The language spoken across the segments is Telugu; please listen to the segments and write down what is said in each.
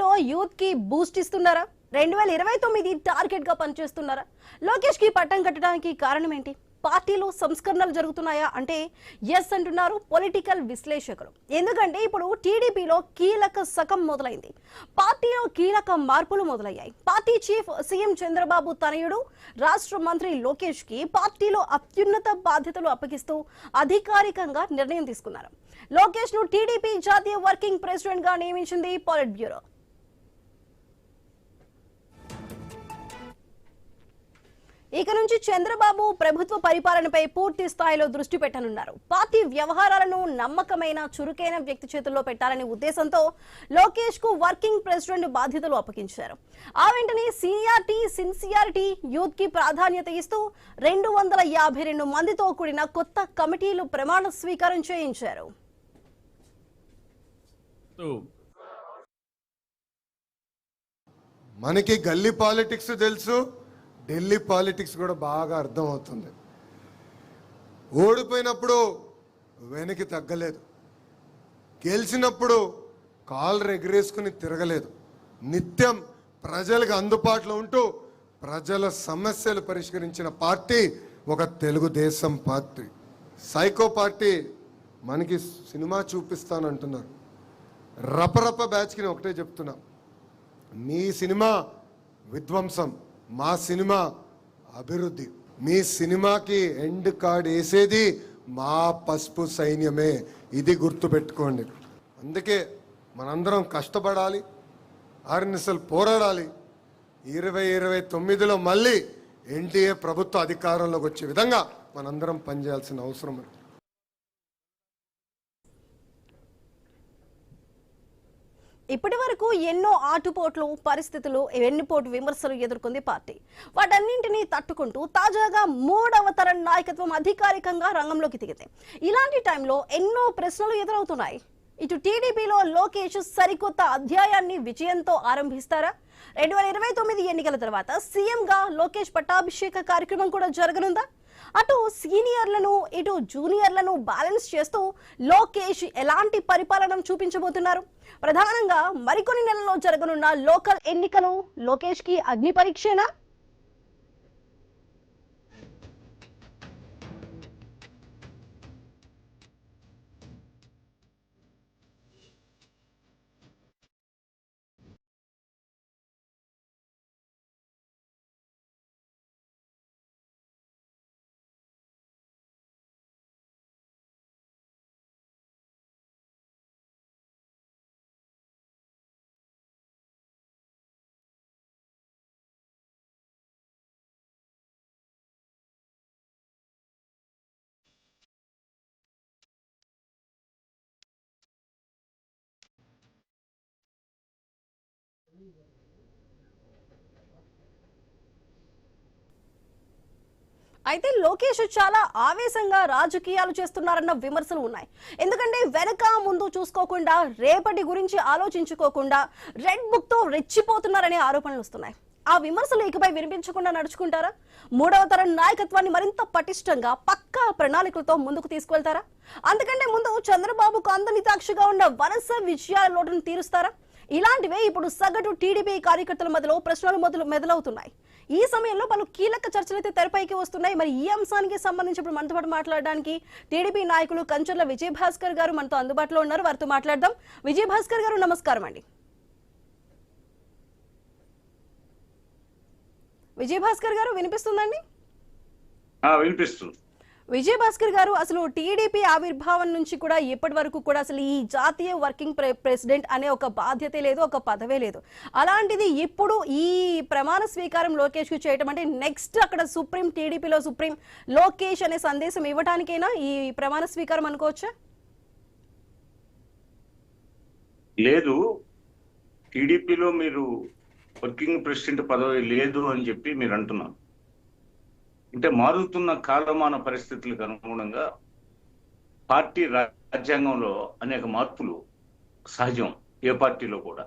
పార్టీలో యూత్ కి బూస్ట్ ఇస్తున్నారా? 2029 టార్గెట్ గా పనిచేస్తున్నారా? లోకేష్ కి పట్టం కట్టడానికి కారణం ఏంటి? పార్టీలో సంస్కరణలు జరుగుతున్నాయా అంటే ఎస్ అంటున్నారు పొలిటికల్ విశ్లేషకులు. ఎందుకంటే ఇప్పుడు టీడీపీలో కీలక శకం మొదలైంది. పార్టీలో కీలక మార్పులు మొదలయ్యాయి. పార్టీ చీఫ్ సీఎం చంద్రబాబు తనయుడు రాష్ట్ర మంత్రి లోకేష్ కి పార్టీలో అత్యున్నత బాధ్యతలు అప్పగిస్తూ అధికారికంగా నిర్ణయం తీసుకున్నారు. లోకేష్ ను టీడీపీ జాతీయ వర్కింగ్ ప్రెసిడెంట్ గా నియమించింది పొలిట్ బ్యూరో. ఇక నుంచి చంద్రబాబు ప్రభుత్వ పరిపాలనపై పూర్తి స్థాయిలో దృష్టి పెట్టనున్నారు. పార్టీ వ్యవహారాలను నమ్మకమైన చురుకైన వ్యక్తి చేతుల్లో పెట్టాలనే ఉద్దేశంతో లోకేష్ కు వర్కింగ్ ప్రెసిడెంట్ బాధ్యతలు అప్పగించారు. ఆ వెంటనే సీనియారిటీ, సిన్సియారిటీ, యూత్ కి ప్రాధాన్యత ఇస్తూ 252 మందితో కూడిన కొత్త కమిటీలు ప్రమాణ స్వీకారం చేయించారు. మనకి గల్లీ పాలిటిక్స్ తెలుసు, ఢిల్లీ పాలిటిక్స్ కూడా బాగా అర్థమవుతుంది. ఓడిపోయినప్పుడు వెనక్కి తగ్గలేదు, గెలిచినప్పుడు కాళ్ళు ఎగరేసుకుని తిరగలేదు. నిత్యం ప్రజలకు అందుబాటులో ఉంటూ ప్రజల సమస్యలు పరిష్కరించిన పార్టీ ఒక తెలుగుదేశం పార్టీ. సైకో పార్టీ మనకి సినిమా చూపిస్తానంటున్నారు. రపరప బ్యాచ్కి ఒకటే చెప్తున్నా, మీ సినిమా విధ్వంసం, మా సినిమా అభివృద్ధి. మీ సినిమాకి ఎండ్ కార్డ్ వేసేది మా పసుపు సైన్యమే, ఇది గుర్తుపెట్టుకోండి. అందుకే మనందరం కష్టపడాలి, ఆర్ఎన్ఎస్ఎల్ పోరాడాలి. 2029లో మళ్ళీ ఎన్టీఏ ప్రభుత్వ అధికారంలోకి వచ్చే విధంగా మనందరం పనిచేయాల్సిన అవసరం ఉంది. ఇప్పటి వరకు ఎన్నో ఆటుపోట్లు, పరిస్థితులు, వెన్నుపోటు విమర్శలు ఎదుర్కొంది పార్టీ. వాటన్నింటినీ తట్టుకుంటూ తాజాగా 3వ తరం నాయకత్వం అధికారికంగా రంగంలోకి దిగింది. ఇలాంటి టైంలో ఎన్నో ప్రశ్నలు ఎదురవుతున్నాయి. ఇటు టీడీపీలో లోకేష్ సరికొత్త అధ్యాయాన్ని విజయంతో ఆరంభిస్తారా? 2029 ఎన్నికల తర్వాత సీఎంగా లోకేష్ పట్టాభిషేక కార్యక్రమం కూడా జరగనుందా? అటు సీనియర్లను, ఇటు జూనియర్లను బ్యాలెన్స్ చేస్తూ లోకేష్ ఎలాంటి పరిపాలన చూపించబోతున్నారు? ప్రధానంగా మరికొన్ని నెలల్లో జరగనున్న లోకల్ ఎన్నికలు లోకేష్ కి అగ్ని పరీక్షేనా? అయితే లోకేష్ చాలా ఆవేశంగా రాజకీయాలు చేస్తున్నారన్న విమర్శలు ఉన్నాయి. ఎందుకంటే వెనక ముందు చూసుకోకుండా, రేపటి గురించి ఆలోచించుకోకుండా రెడ్ బుక్ తో రెచ్చిపోతున్నారనే ఆరోపణలు వస్తున్నాయి. ఆ విమర్శలు ఇకపై వినిపించకుండా నడుచుకుంటారా? 3వ తరం నాయకత్వాన్ని మరింత పటిష్టంగా, పక్కా ప్రణాళికలతో ముందుకు తీసుకువెళ్తారా? అంతకంటే ముందు చంద్రబాబుకు అందనితాక్షిగా ఉన్న వరుస విజయాల లోటును తీరుస్తారా? ఇలాంటివే ఇప్పుడు సగటు టీడీపీ కార్యకర్తల మధ్యలో ప్రశ్నలు మొదలవుతున్నాయి. ఈ సమయంలో పలు కీలక చర్చలు అయితే తెరపైకి వస్తున్నాయి. మరి ఈ అంశానికి సంబంధించి ఇప్పుడు మనతో పాటు మాట్లాడడానికి టీడీపీ నాయకులు కంచర్ల విజయభాస్కర్ గారు మనతో అందుబాటులో ఉన్నారు. వారితో మాట్లాడదాం. విజయభాస్కర్ గారు నమస్కారం అండి. విజయభాస్కర్ గారు వినిపిస్తుందండి? వినిపిస్తుంది. విజయభాస్కర్ గారు, అసలు టీడీపీ ఆవిర్భావం నుంచి కూడా ఇప్పటి వరకు కూడా అసలు ఈ జాతీయ వర్కింగ్ ప్రెసిడెంట్ అనే ఒక బాధ్యత లేదు, ఒక పదవే లేదు. అలాంటిది ఇప్పుడు ఈ ప్రమాణ స్వీకారం లోకేష్ కు చేయటం అంటే నెక్స్ట్ అక్కడ సుప్రీం, టీడీపీలో సుప్రీం లోకేష్ అనే సందేశం ఇవ్వడానికైనా ఈ ప్రమాణ స్వీకారం అనుకోవచ్చా? లేదు, టీడీపీలో మీరు వర్కింగ్ ప్రెసిడెంట్ పదవి లేదు అని చెప్పి మీరు అంటున్నారు. అంటే మారుతున్న కాలమాన పరిస్థితులకు అనుగుణంగా పార్టీ రాజ్యాంగంలో అనేక మార్పులు సహజం, ఏ పార్టీలో కూడా.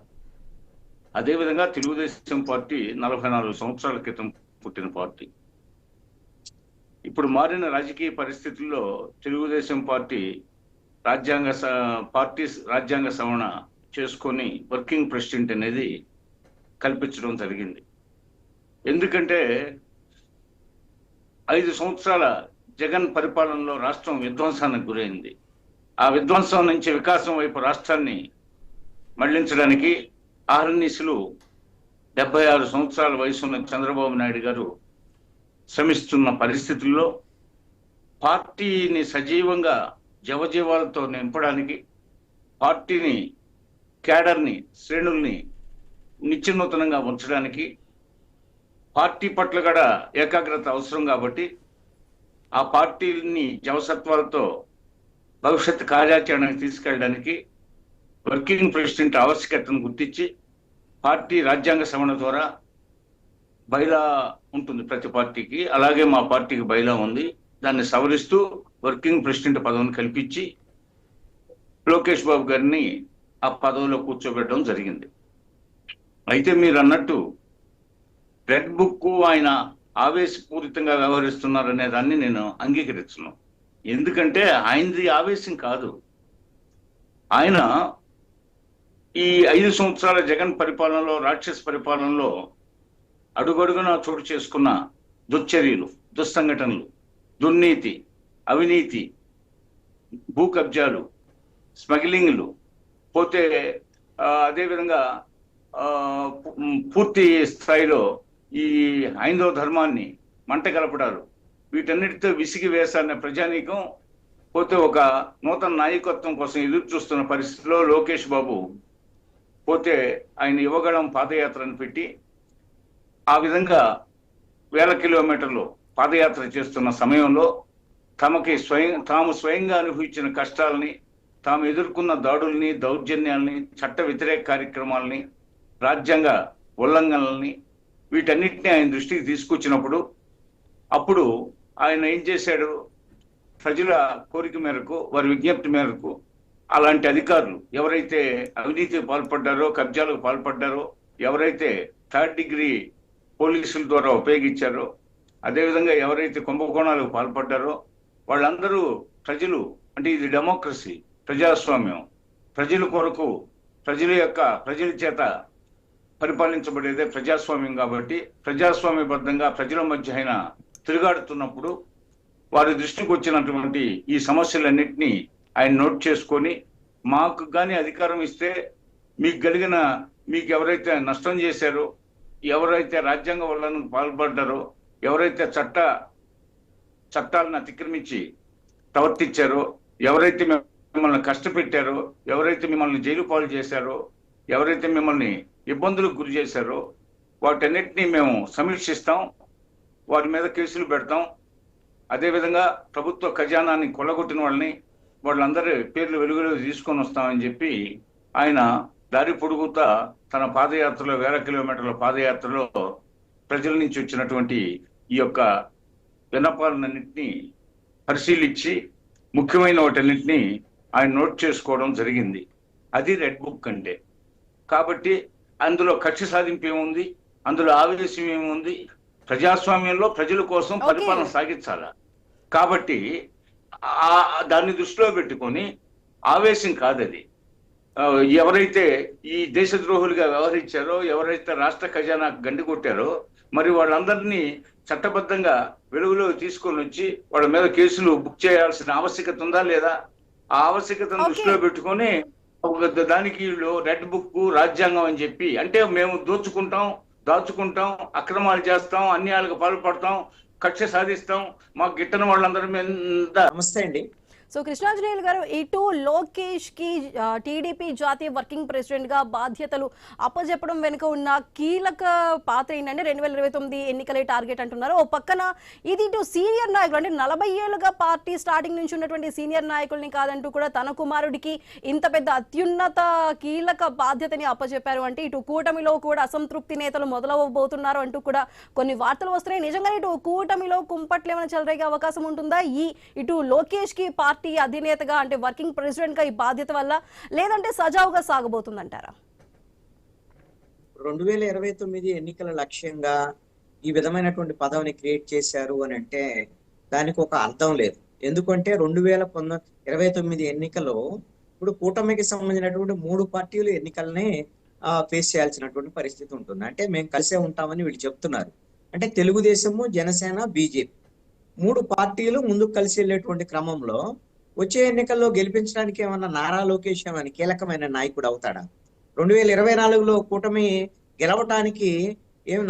అదేవిధంగా తెలుగుదేశం పార్టీ 44 సంవత్సరాల క్రితం పుట్టిన పార్టీ. ఇప్పుడు మారిన రాజకీయ పరిస్థితుల్లో తెలుగుదేశం పార్టీ రాజ్యాంగ సవరణ చేసుకొని వర్కింగ్ ప్రెసిడెంట్ అనేది కల్పించడం జరిగింది. ఎందుకంటే 5 సంవత్సరాల జగన్ పరిపాలనలో రాష్ట్రం విధ్వంసానికి గురైంది. ఆ విధ్వంసం నుంచి వికాసం వైపు రాష్ట్రాన్ని మళ్లించడానికి ఆహర్నిశలు 76 సంవత్సరాల వయసున్న చంద్రబాబు నాయుడు గారు శ్రమిస్తున్న పరిస్థితుల్లో పార్టీని సజీవంగా జవజీవాలతో నింపడానికి, పార్టీని క్యాడర్ని శ్రేణుల్ని నిత్యనూతనంగా ఉంచడానికి పార్టీ పట్ల కూడా ఏకాగ్రత అవసరం కాబట్టి ఆ పార్టీని జవసత్వాలతో భవిష్యత్ కార్యాచరణకు తీసుకెళ్ళడానికి వర్కింగ్ ప్రెసిడెంట్ ఆవశ్యకతను గుర్తించి పార్టీ రాజ్యాంగ సవరణ ద్వారా బైలా ఉంటుంది ప్రతి పార్టీకి, అలాగే మా పార్టీకి బైలా ఉంది. దాన్ని సవరిస్తూ వర్కింగ్ ప్రెసిడెంట్ పదవిని కల్పించి లోకేష్ బాబు గారిని ఆ పదవిలో కూర్చోబెట్టడం జరిగింది. అయితే మీరు అన్నట్టు రెడ్ బుక్ ఆయన ఆవేశపూరితంగా వ్యవహరిస్తున్నారనే దాన్ని నేను అంగీకరించను. ఎందుకంటే ఆయనది ఆవేశం కాదు. ఆయన ఈ 5 సంవత్సరాల జగన్ పరిపాలనలో, రాక్షస పరిపాలనలో అడుగడుగునా చోటు చేసుకున్న దుశ్చర్యలు, దుస్సంఘటనలు, దుర్నీతి, అవినీతి, భూ కబ్జాలు, స్మగ్లింగ్లు, పోతే అదేవిధంగా పూర్తి స్థాయిలో ఈ హైందవ ధర్మాన్ని మంట కలపడాలు, వీటన్నిటితో విసిగి వేసాన్న ప్రజానీకం పోతే ఒక నూతన నాయకత్వం కోసం ఎదురు చూస్తున్న పరిస్థితిలో లోకేష్ బాబు పోతే ఆయన యువగళం పాదయాత్రను పెట్టి ఆ విధంగా 1000 కిలోమీటర్లు పాదయాత్ర చేస్తున్న సమయంలో తాము స్వయంగా అనుభవించిన కష్టాలని, తాము ఎదుర్కొన్న దాడుల్ని, దౌర్జన్యాల్ని, చట్ట వ్యతిరేక కార్యక్రమాలని, రాజ్యాంగ ఉల్లంఘనల్ని, వీటన్నిటిని ఆయన దృష్టికి తీసుకొచ్చినప్పుడు అప్పుడు ఆయన ఏం చేశాడు? ప్రజల కోరిక మేరకు, వారి విజ్ఞప్తి మేరకు అలాంటి అధికారులు ఎవరైతే అవినీతికి పాల్పడ్డారో, కబ్జాలకు పాల్పడ్డారో, ఎవరైతే 3rd డిగ్రీ పోలీసుల ద్వారా ఉపయోగించారో, అదేవిధంగా ఎవరైతే కుంభకోణాలకు పాల్పడ్డారో వాళ్ళందరూ ప్రజలు, అంటే ఇది డెమోక్రసీ, ప్రజాస్వామ్యం, ప్రజల కొరకు ప్రజల చేత పరిపాలించబడేదే ప్రజాస్వామ్యం. కాబట్టి ప్రజాస్వామ్యబద్ధంగా ప్రజల మధ్య ఆయన తిరుగాడుతున్నప్పుడు వారి దృష్టికి వచ్చినటువంటి ఈ సమస్యలన్నింటినీ ఆయన నోట్ చేసుకొని, మాకు కానీ అధికారం ఇస్తే మీకు ఎవరైతే నష్టం చేశారో, ఎవరైతే రాజ్యాంగ వల్లను పాల్పడ్డారో, ఎవరైతే చట్టాలను అతిక్రమించి ప్రవర్తించారో, ఎవరైతే మిమ్మల్ని కష్టపెట్టారో, ఎవరైతే మిమ్మల్ని జైలు పాలు చేశారో, ఎవరైతే మిమ్మల్ని ఇబ్బందులకు గురి చేశారో వాటన్నిటినీ మేము సమీక్షిస్తాం, వారి మీద కేసులు పెడతాం. అదేవిధంగా ప్రభుత్వ ఖజానాన్ని కొల్లగొట్టిన వాళ్ళందరి పేర్లు వెలుగులోకి తీసుకొని వస్తామని చెప్పి ఆయన దారి పొడుగుతా తన పాదయాత్రలో 1000 కిలోమీటర్ల పాదయాత్రలో ప్రజల నుంచి వచ్చినటువంటి ఈ యొక్క విన్నపాలన్నింటినీ పరిశీలించి ముఖ్యమైన వాటన్నింటినీ ఆయన నోట్ చేసుకోవడం జరిగింది. అది రెడ్ బుక్ అంటే. కాబట్టి అందులో కక్ష సాధింపు ఏముంది, అందులో ఆవేశం ఏముంది? ప్రజాస్వామ్యంలో ప్రజల కోసం పరిపాలన సాగించాల. కాబట్టి దాన్ని దృష్టిలో పెట్టుకొని ఆవేశం కాదది. ఎవరైతే ఈ దేశద్రోహులుగా వ్యవహరించారో, ఎవరైతే రాష్ట్ర ఖజానాకు గండి కొట్టారో, మరి వాళ్ళందరినీ చట్టబద్ధంగా వెలుగులో తీసుకొని వచ్చి వాళ్ళ మీద కేసులు బుక్ చేయాల్సిన ఆవశ్యకత ఉందా లేదా? ఆ ఆవశ్యకతను దృష్టిలో పెట్టుకొని దానికి రెడ్ బుక్, రాజ్యాంగం అని చెప్పి, అంటే మేము దాచుకుంటాం, అక్రమాలు చేస్తాం, అన్యాయాలకు పాల్పడతాం, కక్ష సాధిస్తాం, మాకు గిట్టని వాళ్ళందరి మీద. నమస్తే అండి. సో కృష్ణాంజనేయులు గారు, ఇటు లోకేష్ కి టీడీపీ జాతీయ వర్కింగ్ ప్రెసిడెంట్ గా బాధ్యతలు అప్పజెప్పడం వెనుక ఉన్న కీలక పాత్ర ఏంటంటే 2029 ఎన్నికలే టార్గెట్ అంటున్నారు. ఓ పక్కన ఇది ఇటు సీనియర్ నాయకులు, అంటే 40 ఏళ్లుగా పార్టీ స్టార్టింగ్ నుంచి ఉన్నటువంటి సీనియర్ నాయకుల్ని కాదంటూ కూడా తన కుమారుడికి ఇంత పెద్ద అత్యున్నత కీలక బాధ్యతని అప్పచెప్పారు అంటే ఇటు కూటమిలో కూడా అసంతృప్తి నేతలు మొదలవబోతున్నారు అంటూ కూడా కొన్ని వార్తలు వస్తున్నాయి. నిజంగా ఇటు కూటమిలో కుంపట్లు ఏమైనా చెలరేగే అవకాశం ఉంటుందా ఇటు లోకేష్ కి పార్టీ అధినేతగా, అంటే వర్కింగ్ ప్రెసిడెంట్ గా ఈ బాధ్యత వల్ల, లేదంటే సజావుగా సాగబోతుందంటారా? 2029 ఎన్నికల లక్ష్యంగా ఈ విధమైనటువంటి పదవిని క్రియేట్ చేశారు అని అంటే దానికి ఒక అర్థం లేదు. ఎందుకంటే 2029 ఎన్నికలో ఇప్పుడు కూటమికి సంబంధించినటువంటి 3 పార్టీలు ఎన్నికల్ని ఫేస్ చేయాల్సినటువంటి పరిస్థితి ఉంటుంది. అంటే మేము కలిసే ఉంటామని వీళ్ళు చెప్తున్నారు. అంటే తెలుగుదేశము, జనసేన, బీజేపీ 3 పార్టీలు ముందుకు కలిసి వెళ్ళేటువంటి క్రమంలో వచ్చే ఎన్నికల్లో గెలిపించడానికి ఏమన్నా నారా లోకేష్ ఏమని కీలకమైన నాయకుడు అవుతాడా? 2024లో కూటమి గెలవటానికి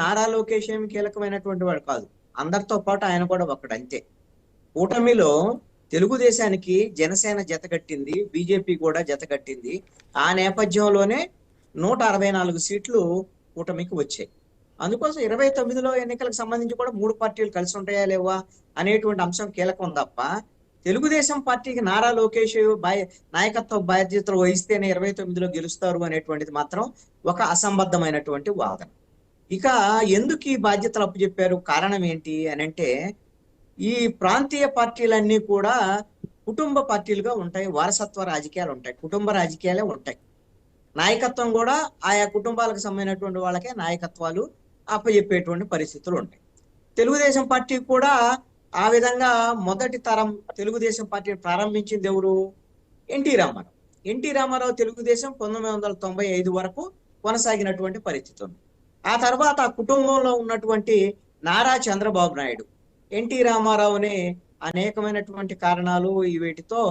నారా లోకేష్ ఏమి కీలకమైనటువంటి వాడు కాదు. అందరితో పాటు ఆయన కూడా ఒకడు అంతే. కూటమిలో తెలుగుదేశానికి జనసేన జతకట్టింది, బీజేపీ కూడా జతకట్టింది. ఆ నేపథ్యంలోనే 164 సీట్లు కూటమికి వచ్చాయి. అందుకోసం 29లో ఎన్నికలకు సంబంధించి కూడా 3 పార్టీలు కలిసి ఉంటాయా లేవా అనేటువంటి అంశం కీలకం తప్ప తెలుగుదేశం పార్టీకి నారా లోకేష్ నాయకత్వ బాధ్యతలు వహిస్తేనే 29లో గెలుస్తారు అనేటువంటిది మాత్రం ఒక అసంబద్ధమైనటువంటి వాదన. ఇక ఎందుకు ఈ బాధ్యతలు అప్పచెప్పారు, కారణం ఏంటి అని అంటే, ఈ ప్రాంతీయ పార్టీలన్నీ కూడా కుటుంబ పార్టీలుగా ఉంటాయి, వారసత్వ రాజకీయాలు ఉంటాయి, కుటుంబ రాజకీయాలే ఉంటాయి. నాయకత్వం కూడా ఆయా కుటుంబాలకు సంబంధించినటువంటి వాళ్ళకే నాయకత్వాలు అప్పచెప్పేటువంటి పరిస్థితులు ఉంటాయి. తెలుగుదేశం పార్టీ కూడా ఆ విధంగా మొదటి తరం తెలుగుదేశం పార్టీని ప్రారంభించింది ఎవరు? ఎన్టీ రామారావు. ఎన్టీ రామారావు తెలుగుదేశం 1995 వరకు కొనసాగినటువంటి పరిస్థితి ఉంది. ఆ తర్వాత ఆ కుటుంబంలో ఉన్నటువంటి నారా చంద్రబాబు నాయుడు ఎన్టీ రామారావుని అనేకమైనటువంటి కారణాలు వీటితో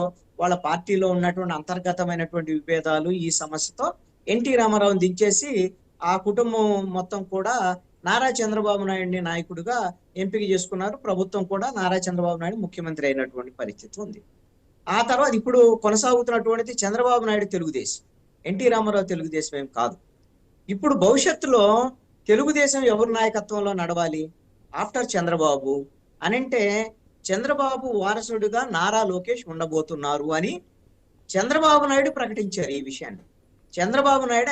వాళ్ళ పార్టీలో ఉన్నటువంటి అంతర్గతమైనటువంటి విభేదాలు ఈ సమస్యతో ఎన్టీ రామారావుని దించేసి ఆ కుటుంబం మొత్తం కూడా నారా చంద్రబాబు నాయుడిని నాయకుడిగా ఎంపిక చేసుకున్నారు. ప్రభుత్వం కూడా నారా చంద్రబాబు నాయుడు ముఖ్యమంత్రి అయినటువంటి పరిస్థితి ఉంది. ఆ తర్వాత ఇప్పుడు కొనసాగుతున్నటువంటిది చంద్రబాబు నాయుడు తెలుగుదేశం, ఎన్టీ రామారావు తెలుగుదేశం ఏం కాదు. ఇప్పుడు భవిష్యత్తులో తెలుగుదేశం ఎవరి నాయకత్వంలో నడవాలి ఆఫ్టర్ చంద్రబాబు అనంటే చంద్రబాబు వారసుడిగా నారా లోకేష్ ఉండబోతున్నారు అని చంద్రబాబు నాయుడు ప్రకటించారు. ఈ విషయాన్ని చంద్రబాబు నాయుడు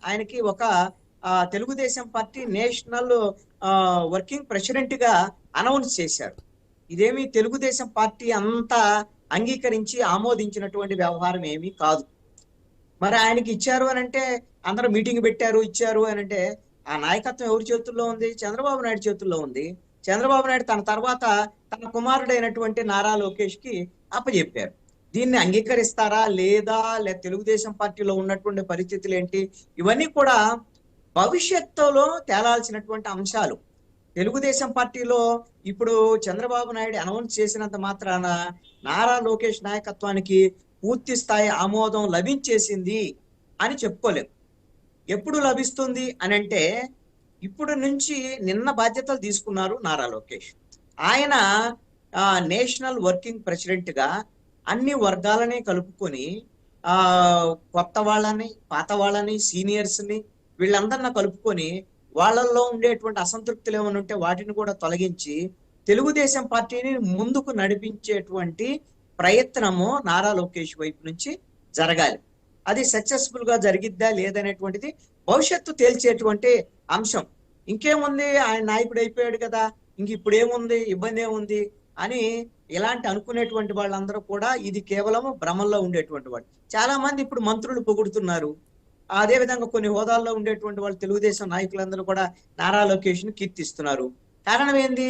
ఆయనకి ఒక Telugu Desam party national working president గా అనౌన్స్ చేశారు. ఇదేమి తెలుగుదేశం పార్టీ అంతా అంగీకరించి ఆమోదించినటువంటి వ్యవహారం ఏమీ కాదు. మరి ఆయనకి ఇచ్చారు అని అంటే అందరూ మీటింగ్ పెట్టారు, ఇచ్చారు అని అంటే ఆ నాయకత్వం ఎవరి చేతుల్లో ఉంది? చంద్రబాబు నాయుడు చేతుల్లో ఉంది. చంద్రబాబు నాయుడు తన తర్వాత తన కుమారుడైనటువంటి నారా లోకేష్ కి అప్పచెప్పారు. దీన్ని అంగీకరిస్తారా లేదా తెలుగుదేశం పార్టీలో ఉన్నటువంటి పరిస్థితులు ఏంటి, ఇవన్నీ కూడా భవిష్యత్తులో తేలాల్సినటువంటి అంశాలు. తెలుగుదేశం పార్టీలో ఇప్పుడు చంద్రబాబు నాయుడు అనౌన్స్ చేసినంత మాత్రాన నారా లోకేష్ నాయకత్వానికి పూర్తి స్థాయి ఆమోదం లభించేసింది అని చెప్పుకోలేము. ఎప్పుడు లభిస్తుంది అని అంటే, ఇప్పుడు నుంచి నిన్న బాధ్యతలు తీసుకున్నారు నారా లోకేష్. ఆయన నేషనల్ వర్కింగ్ ప్రెసిడెంట్ గా అన్ని వర్గాలని కలుపుకొని కొత్త వాళ్ళని, పాత వాళ్ళని, సీనియర్స్ ని వీళ్ళందరినీ కలుపుకొని వాళ్ళల్లో ఉండేటువంటి అసంతృప్తులు ఏమైనా ఉంటే వాటిని కూడా తొలగించి తెలుగుదేశం పార్టీని ముందుకు నడిపించేటువంటి ప్రయత్నము నారా లోకేష్ వైపు నుంచి జరగాలి. అది సక్సెస్ఫుల్ గా జరిగిద్దా లేదనేటువంటిది భవిష్యత్తు తేల్చేటువంటి అంశం. ఇంకేముంది, ఆయన నాయకుడు అయిపోయాడు కదా, ఇంక ఇప్పుడు ఏముంది, ఇబ్బంది ఏముంది అని ఇలాంటి అనుకునేటువంటి వాళ్ళందరూ కూడా ఇది కేవలం భ్రమంలో ఉండేటువంటి వాళ్ళు. చాలా మంది ఇప్పుడు మంత్రులు పొగుడుతున్నారు. అదే విధంగా కొన్ని హోదాల్లో ఉండేటువంటి వాళ్ళు తెలుగుదేశం నాయకులందరూ కూడా నారా లోకేష్ ను కీర్తిస్తున్నారు. కారణం ఏంది?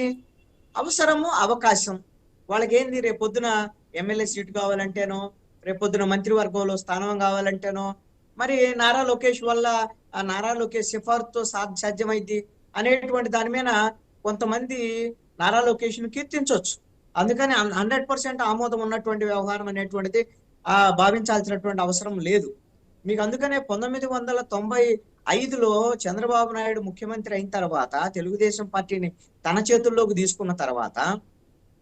అవసరము, అవకాశం. వాళ్ళకి ఏంది, రేపొద్దున ఎమ్మెల్యే సీటు కావాలంటేనో, రేపొద్దున మంత్రివర్గంలో స్థానం కావాలంటేనో, మరి నారా లోకేష్ వల్ల ఆ నారా లోకేష్ సిఫార్సుతో సాధ్యమైంది అనేటువంటి దాని మీద కొంతమంది నారా లోకేష్ ను కీర్తించవచ్చు. అందుకని 100% ఆమోదం ఉన్నటువంటి వ్యవహారం అనేటువంటిది భావించాల్సినటువంటి అవసరం లేదు మీకు. అందుకనే 1995లో చంద్రబాబు నాయుడు ముఖ్యమంత్రి అయిన తర్వాత తెలుగుదేశం పార్టీని తన చేతుల్లోకి తీసుకున్న తర్వాత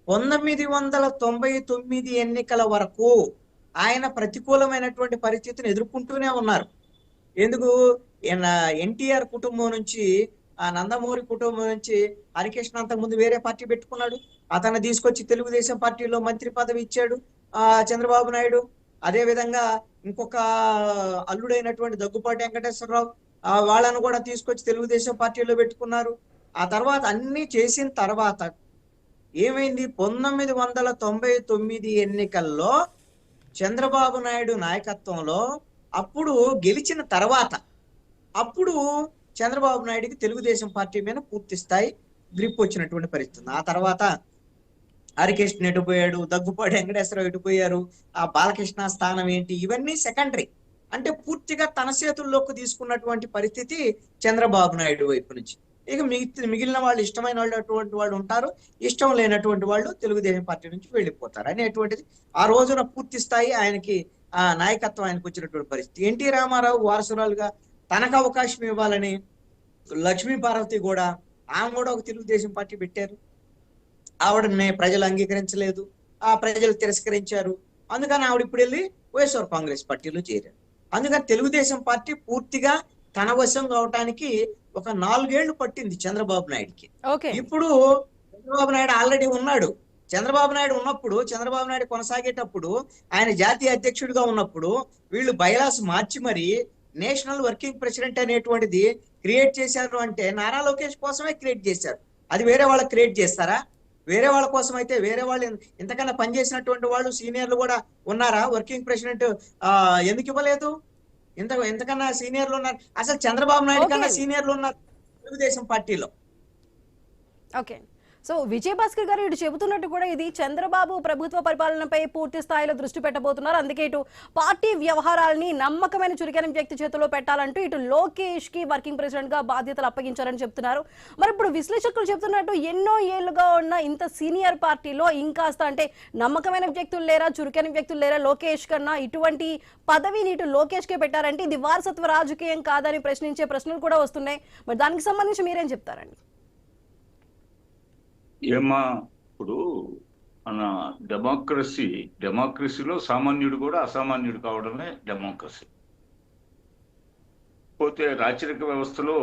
1999 ఎన్నికల వరకు ఆయన ప్రతికూలమైనటువంటి పరిస్థితిని ఎదుర్కొంటూనే ఉన్నారు. ఎందుకు? ఎన్టీఆర్ కుటుంబం నుంచి, ఆ నందమూరి కుటుంబం నుంచి హరికృష్ణ అంతకు ముందు వేరే పార్టీ పెట్టుకున్నాడు. అతన్ని తీసుకొచ్చి తెలుగుదేశం పార్టీలో మంత్రి పదవి ఇచ్చాడు చంద్రబాబు నాయుడు. అదే విధంగా ఇంకొక అల్లుడైనటువంటి దగ్గుపాటి వెంకటేశ్వరరావు, వాళ్ళను కూడా తీసుకొచ్చి తెలుగుదేశం పార్టీలో పెట్టుకున్నారు. ఆ తర్వాత అన్ని చేసిన తర్వాత ఏమైంది? 1999 ఎన్నికల్లో చంద్రబాబు నాయుడు నాయకత్వంలో అప్పుడు గెలిచిన తర్వాత అప్పుడు చంద్రబాబు నాయుడికి తెలుగుదేశం పార్టీ మీద పూర్తి స్థాయి గ్రిప్ వచ్చినటువంటి పరిస్థితి. ఆ తర్వాత హరికృష్ణ ఎటుపోయాడు, దగ్గుపాటి వెంకటేశ్వరరావు ఎటుపోయారు, ఆ బాలకృష్ణ స్థానం ఏంటి, ఇవన్నీ సెకండరీ. అంటే పూర్తిగా తన చేతుల్లోకి తీసుకున్నటువంటి పరిస్థితి చంద్రబాబు నాయుడు వైపు నుంచి. ఇక మిగిలిన వాళ్ళు ఇష్టమైన వాళ్ళు అటువంటి వాళ్ళు ఉంటారు, ఇష్టం లేనటువంటి వాళ్ళు తెలుగుదేశం పార్టీ నుంచి వెళ్ళిపోతారు అనేటువంటిది ఆ రోజున పూర్తి స్థాయి ఆయనకి ఆ నాయకత్వం ఆయనకు వచ్చినటువంటి పరిస్థితి. ఎన్టీ రామారావు వారసురాలుగా తనకు అవకాశం ఇవ్వాలని లక్ష్మీ పార్వతి కూడా, ఆమె కూడా ఒక తెలుగుదేశం పార్టీ పెట్టారు. ఆవిడని ప్రజలు అంగీకరించలేదు, ఆ ప్రజలు తిరస్కరించారు. అందుకని ఆవిడ ఇప్పుడు వెళ్ళి వైఎస్ఆర్ కాంగ్రెస్ పార్టీలో చేరారు. అందుకని తెలుగుదేశం పార్టీ పూర్తిగా తన వశం కావటానికి ఒక 4 ఏళ్లు పట్టింది చంద్రబాబు నాయుడికి. ఇప్పుడు చంద్రబాబు నాయుడు ఆల్రెడీ ఉన్నాడు. చంద్రబాబు నాయుడు ఉన్నప్పుడు, చంద్రబాబు నాయుడు కొనసాగేటప్పుడు, ఆయన జాతీయ అధ్యక్షుడిగా ఉన్నప్పుడు వీళ్ళు బైలాస్ మార్చి మరి నేషనల్ వర్కింగ్ ప్రెసిడెంట్ అనేటువంటిది క్రియేట్ చేశారు. అంటే నారా లోకేష్ కోసమే క్రియేట్ చేశారు, అది వేరే వాళ్ళకి క్రియేట్ చేస్తారా? వేరే వాళ్ళ కోసం అయితే వేరే వాళ్ళు ఇంతకన్నా పనిచేసినటువంటి వాళ్ళు సీనియర్లు కూడా ఉన్నారా? వర్కింగ్ ప్రెసిడెంట్ ఎందుకు ఇవ్వలేదు? ఇంతకన్నా సీనియర్లు ఉన్నారు. అసలు చంద్రబాబు నాయుడు కన్నా సీనియర్లు ఉన్నారు తెలుగుదేశం పార్టీలో. ఓకే, సో విజయభాస్కర్ గారు ఇటు చెబుతున్నట్టు కూడా ఇది చంద్రబాబు ప్రభుత్వ పరిపాలనపై పూర్తి స్థాయిలో దృష్టి పెట్టబోతున్నారు. అందుకే ఇటు పార్టీ వ్యవహారాలని నమ్మకమైన చురుకైన వ్యక్తి చేతిలో పెట్టాలంటూ ఇటు లోకేష్ కి వర్కింగ్ ప్రెసిడెంట్ గా బాధ్యతలు అప్పగించారని చెప్తున్నారు. మరి ఇప్పుడు విశ్లేషకులు చెప్తున్నట్టు ఎన్నో ఏళ్లుగా ఉన్న ఇంత సీనియర్ పార్టీలో ఇంకాస్త అంటే నమ్మకమైన వ్యక్తులు లేరా, చురుకైన వ్యక్తులు లేరా లోకేష్ కన్నా? ఇటువంటి పదవిని ఇటు లోకేష్ కే పెట్టారంటే ఇది వారసత్వ రాజకీయం కాదని ప్రశ్నించే ప్రశ్నలు కూడా వస్తున్నాయి. మరి దానికి సంబంధించి మీరేం చెప్తారండి? ఏమా, ఇప్పుడు మన డెమోక్రసీలో సామాన్యుడు కూడా అసామాన్యుడు కావడమే డెమోక్రసీ. పోతే రాచరిక వ్యవస్థలో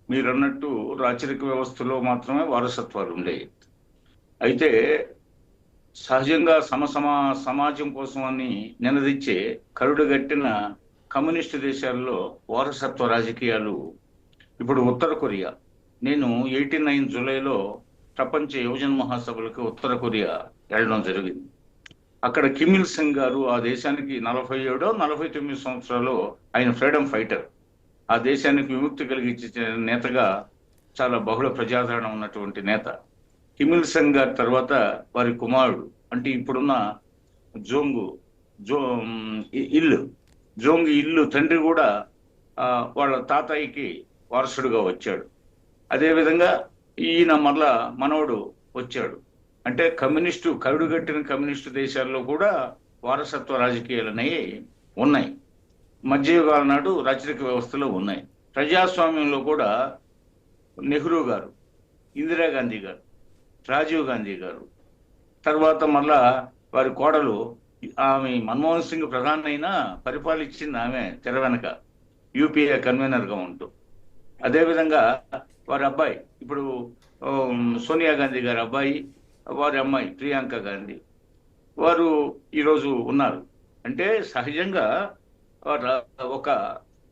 మీరన్నట్టు రాచరిక వ్యవస్థలో మాత్రమే వారసత్వాలు ఉండేవి. అయితే సహజంగా సమాజం కోసం అని నినదిచ్చే కరుడుగట్టిన కమ్యూనిస్టు దేశాల్లో వారసత్వ రాజకీయాలు. ఇప్పుడు ఉత్తర కొరియా, నేను 89 జూలైలో ప్రపంచ యువజన మహాసభలకు ఉత్తర కొరియా వెళ్ళడం జరిగింది. అక్కడ కిమ్ ఇల్ సంగ్ గారు ఆ దేశానికి 47-49 సంవత్సరాలు ఆయన ఫ్రీడమ్ ఫైటర్, ఆ దేశానికి విముక్తి కలిగించే నేతగా చాలా బహుళ ప్రజాదరణ ఉన్నటువంటి నేత. కిమ్ ఇల్ సంగ్ గారి తర్వాత వారి కుమారుడు అంటే ఇప్పుడున్న జోంగ్ ఇల్లు తండ్రి కూడా వాళ్ళ తాతయ్యకి వారసుడుగా వచ్చాడు. అదేవిధంగా ఈయన మళ్ళా మనవడు వచ్చాడు. అంటే కరుడుగట్టిన కమ్యూనిస్టు దేశాల్లో కూడా వారసత్వ రాజకీయాలు అనేవి ఉన్నాయి. మధ్యయుగాల నాడు రాచరిక వ్యవస్థలో ఉన్నాయి. ప్రజాస్వామ్యంలో కూడా నెహ్రూ గారు, ఇందిరాగాంధీ గారు, రాజీవ్ గాంధీ గారు, తర్వాత మళ్ళా వారి కోడలు ఆమె మన్మోహన్ సింగ్ ప్రధాని అయినా పరిపాలించింది ఆమె తెర వెనక యూపీఏ కన్వీనర్గా ఉంటూ. అదేవిధంగా వారి అబ్బాయి ఇప్పుడు సోనియా గాంధీ గారి అబ్బాయి, వారి అమ్మాయి ప్రియాంక గాంధీ, వారు ఈరోజు ఉన్నారు. అంటే సహజంగా ఒక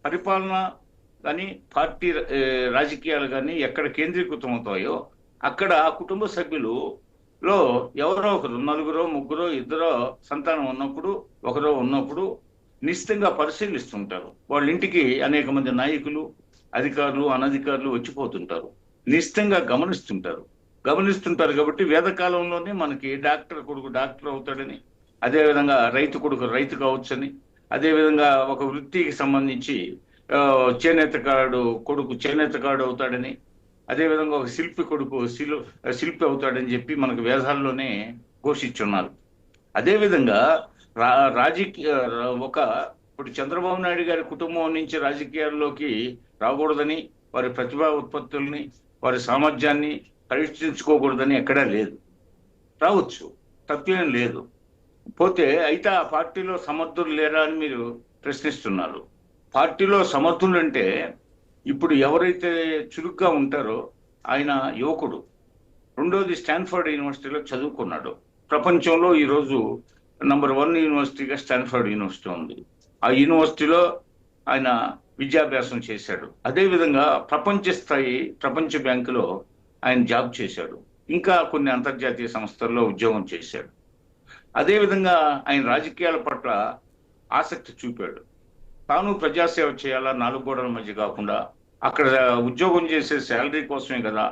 పరిపాలన కానీ పార్టీ రాజకీయాలు కానీ ఎక్కడ కేంద్రీకృతం అవుతాయో అక్కడ ఆ కుటుంబ సభ్యులలో ఎవరో ఒకరు, 4, 3, 2 సంతానం ఉన్నప్పుడు నిశ్చితంగా పరిశీలిస్తుంటారు. వాళ్ళ ఇంటికి అనేక మంది నాయకులు, అధికారులు, అనధికారులు వచ్చిపోతుంటారు. నిశ్చితంగా గమనిస్తుంటారు కాబట్టి వేదకాలంలోనే మనకి డాక్టర్ కొడుకు డాక్టర్ అవుతాడని, అదేవిధంగా రైతు కొడుకు రైతు కావచ్చని, అదేవిధంగా ఒక వృత్తికి సంబంధించి చేనేతకాడు కొడుకు చేనేతకాడు అవుతాడని, అదేవిధంగా ఒక శిల్పి కొడుకు శిల్పి అవుతాడని చెప్పి మనకు వేదాల్లోనే ఘోషించున్నారు. అదేవిధంగా ఇప్పుడు చంద్రబాబు నాయుడు గారి కుటుంబం నుంచి రాజకీయాల్లోకి రాకూడదని, వారి ప్రతిభా ఉత్పత్తుల్ని, వారి సామర్థ్యాన్ని పరీక్షించుకోకూడదని ఎక్కడా లేదు. రావచ్చు, తప్పేం లేదు. పోతే అయితే ఆ పార్టీలో సమర్థులు లేరా అని మీరు ప్రశ్నిస్తున్నారు. పార్టీలో సమర్థులు అంటే ఇప్పుడు ఎవరైతే చురుగ్గా ఉంటారో ఆయన యువకుడు. రెండోది స్టాన్ఫర్డ్ యూనివర్సిటీలో చదువుకున్నాడు. ప్రపంచంలో ఈరోజు నంబర్ 1 యూనివర్సిటీగా స్టాన్ఫర్డ్ యూనివర్సిటీ ఉంది. ఆ యూనివర్సిటీలో ఆయన విద్యాభ్యాసం చేశాడు. అదేవిధంగా ప్రపంచ బ్యాంకులో ఆయన జాబ్ చేశాడు. ఇంకా కొన్ని అంతర్జాతీయ సంస్థల్లో ఉద్యోగం చేశాడు. అదేవిధంగా ఆయన రాజకీయాల పట్ల ఆసక్తి చూపాడు. తాను ప్రజాసేవ చేయాలా, 4 గోడల మధ్య కాకుండా, అక్కడ ఉద్యోగం చేసే శాలరీ కోసమే కదా,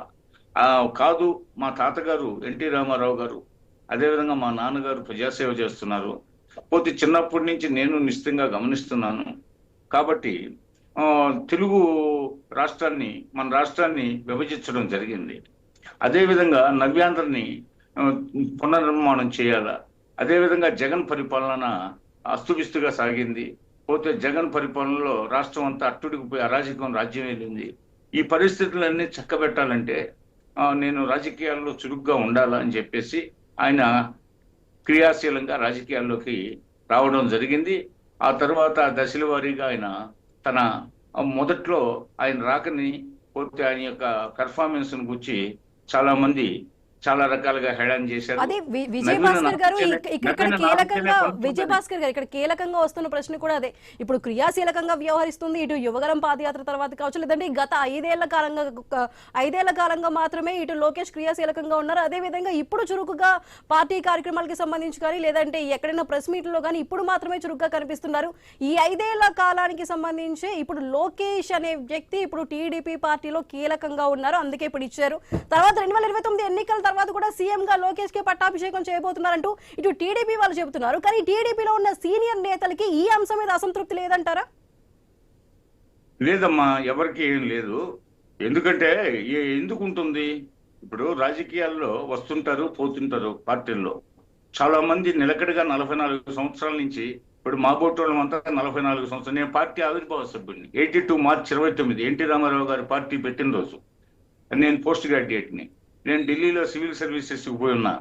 కాదు, మా తాతగారు ఎన్టీ రామారావు గారు, అదేవిధంగా మా నాన్నగారు ప్రజాసేవ చేస్తున్నారు, పోతే చిన్నప్పటి నుంచి నేను నిశ్చితంగా గమనిస్తున్నాను. కాబట్టి తెలుగు రాష్ట్రాన్ని, మన రాష్ట్రాన్ని విభజించడం జరిగింది. అదేవిధంగా నవ్యాంధ్రని పునర్నిర్మాణం చేయాలా. అదేవిధంగా జగన్ పరిపాలన అస్తువిస్తుగా సాగింది. పోతే జగన్ పరిపాలనలో రాష్ట్రం అంతా అట్టుడికిపోయి అరాజకం రాజ్యం వెళ్ళింది. ఈ పరిస్థితులన్నీ చక్కబెట్టాలంటే నేను రాజకీయాల్లో చురుగ్గా ఉండాలా అని చెప్పేసి ఆయన క్రియాశీలంగా రాజకీయాల్లోకి రావడం జరిగింది. ఆ తర్వాత దశల వారీగా ఆయన తన మొదట్లో ఆయన రాకని, పోతే ఆయన యొక్క పెర్ఫార్మెన్స్ ను గురించి చాలా మంది చాలా రకాలుగా హేళన చేశారు. అదే విజయభాస్కర్ గారు ఇక్కడ కీలకంగా వస్తున్న ప్రశ్న కూడా అదే. ఇప్పుడు క్రియాశీలకంగా వ్యవహరిస్తుంది, ఇటు యువగలం పాదయాత్ర తర్వాత కావచ్చు, లేదంటే గత 5 ఏళ్ల కాలంగా మాత్రమే ఇటు లోకేష్ క్రియాశీలకంగా ఉన్నారు. అదే విధంగా ఇప్పుడు చురుకుగా పార్టీ కార్యక్రమాలకి సంబంధించి కానీ, లేదంటే ఎక్కడైనా ప్రెస్ మీట్లో కానీ ఇప్పుడు మాత్రమే చురుగ్గా కనిపిస్తున్నారు. ఈ 5 ఏళ్ల కాలానికి సంబంధించి ఇప్పుడు లోకేష్ అనే వ్యక్తి ఇప్పుడు టీడీపీ పార్టీలో కీలకంగా ఉన్నారు, అందుకే ఇప్పుడు ఇచ్చారు. తర్వాత 2029 ఎన్నికల తర్వాత కూడా సీఎం గా లోకేష్ కి పట్టాభిషేకం చేయబోతున్నారంటూ ఇటు టీడీపీ వాళ్ళు చెబుతున్నారు. కానీ టీడీపీలో ఉన్న సీనియర్ నేతలకి ఈ అంశం మీద అసంతృప్తి లేదంటారా? లేదమ్మా, ఎవరికి ఏం లేదు. ఎందుకంటే ఎందుకు ఉంటుంది, ఇప్పుడు రాజకీయాల్లో వస్తుంటారు పోతుంటారు. పార్టీల్లో చాలా మంది నిలకడగా 44 సంవత్సరాల నుంచి, ఇప్పుడు మా బోటోళ్ళం అంతా 44 సంవత్సరాలు. నేను పార్టీ ఆవిర్భావ సభ్యుడిని. 82 మార్చి 29 ఎన్టీ రామారావు గారు పార్టీ పెట్టిన రోజు నేను పోస్ట్ గ్రాడ్యుయేట్ని. నేను ఢిల్లీలో సివిల్ సర్వీసెస్కి పోయి ఉన్నా,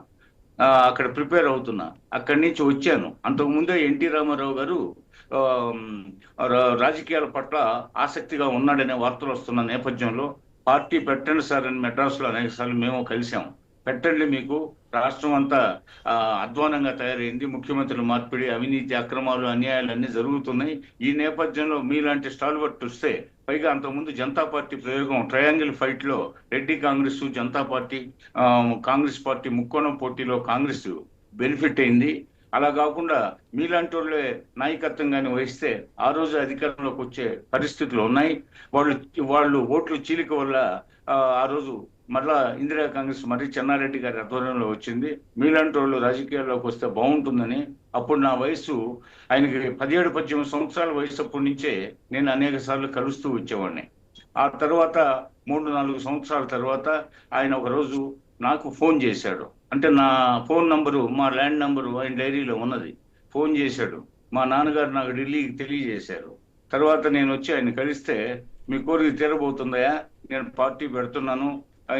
అక్కడ ప్రిపేర్ అవుతున్నా. అక్కడి నుంచి వచ్చాను. అంతకుముందే ఎన్టీ రామారావు గారు రాజకీయాల పట్ల ఆసక్తిగా ఉన్నాడనే వార్తలు వస్తున్న నేపథ్యంలో పార్టీ పెట్టండి సార్ అని మెడ్రాస్లో అనేకసార్లు మేము కలిసాం. పెట్టండి, మీకు రాష్ట్రం అంతా అధ్వానంగా తయారైంది, ముఖ్యమంత్రుల మార్పిడి, అవినీతి, అక్రమాలు, అన్యాయాలు అన్ని జరుగుతున్నాయి. ఈ నేపథ్యంలో మీలాంటి స్టాల్వర్ట్ వస్తే, పైగా అంతకుముందు జనతా పార్టీ ప్రయోగం ట్రయాంగిల్ ఫైట్ లో రెడ్డి కాంగ్రెస్, జనతా పార్టీ, కాంగ్రెస్ పార్టీ ముక్కోణం పోటీలో కాంగ్రెస్ బెనిఫిట్ అయింది. అలా కాకుండా మీలాంటి వాళ్ళే నాయకత్వంగానే వహిస్తే ఆ రోజు అధికారంలోకి వచ్చే పరిస్థితులు ఉన్నాయి. వాళ్ళు ఓట్లు చీలిక వల్ల ఆ రోజు మళ్ళా ఇందిరా కాంగ్రెస్ మరి చెన్నారెడ్డి గారి ఆధ్వర్యంలో వచ్చింది. మీలాంటి వాళ్ళు రాజకీయాల్లోకి వస్తే బాగుంటుందని, అప్పుడు నా వయసు ఆయనకి 17-18 సంవత్సరాల వయసు అప్పటి నుంచే నేను అనేక సార్లు కలుస్తూ వచ్చేవాడిని. ఆ తర్వాత 3-4 సంవత్సరాల తర్వాత ఆయన ఒకరోజు నాకు ఫోన్ చేశాడు. అంటే నా ఫోన్ నంబరు, మా ల్యాండ్ నంబరు ఆయన డైరీలో ఉన్నది. ఫోన్ చేశాడు. మా నాన్నగారు నాకు ఢిల్లీకి తెలియజేశారు. తర్వాత నేను వచ్చి ఆయన కలిస్తే, మీ కోరిక తీరబోతుందయా, నేను పార్టీ పెడుతున్నాను,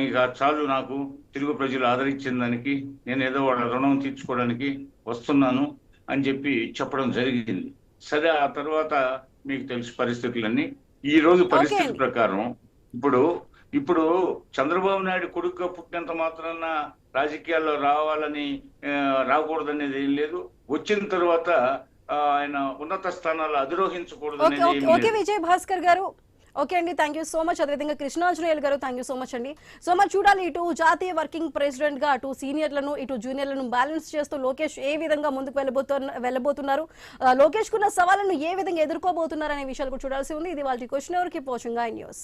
ఇక చాలు, నాకు తెలుగు ప్రజలు ఆదరించిన దానికి నేను ఏదో వాళ్ళ రుణం తీర్చుకోవడానికి వస్తున్నాను అని చెప్పి చెప్పడం జరిగింది. సరే, ఆ తర్వాత మీకు తెలుసు పరిస్థితులన్నీ. ఈ రోజు పరిస్థితి ప్రకారం ఇప్పుడు చంద్రబాబు నాయుడు కొడుకుగా పుట్టినంత మాత్రాన రాజకీయాల్లో రాకూడదనేది ఏం లేదు. వచ్చిన తర్వాత ఆయన ఉన్నత స్థానాలు అధిరోహించకూడదు అనేది. ఓకే విజయ్ భాస్కర్ గారు, ఓకే అండి, థ్యాంక్ యూ సో మచ్. అదేవిధంగా కృష్ణాంజనేయులు గారు, థ్యాంక్ యూ సో మచ్ అండి. సో మరి చూడాలి, ఇటు జాతీయ వర్కింగ్ ప్రెసిడెంట్ గా అటు సీనియర్లను ఇటు జూనియర్లను బ్యాలెన్స్ చేస్తూ లోకేష్ ఏ విధంగా ముందుకు వెళ్ళబోతున్నారు, లోకేష్ కున్న సవాళ్లను ఏ విధంగా ఎదుర్కోబోతున్నారు అనే విషయాలు కూడా చూడాల్సి ఉంది. ఇది వాళ్ళ క్వశ్చన్ ఎవరికి పోషంగా న్యూస్.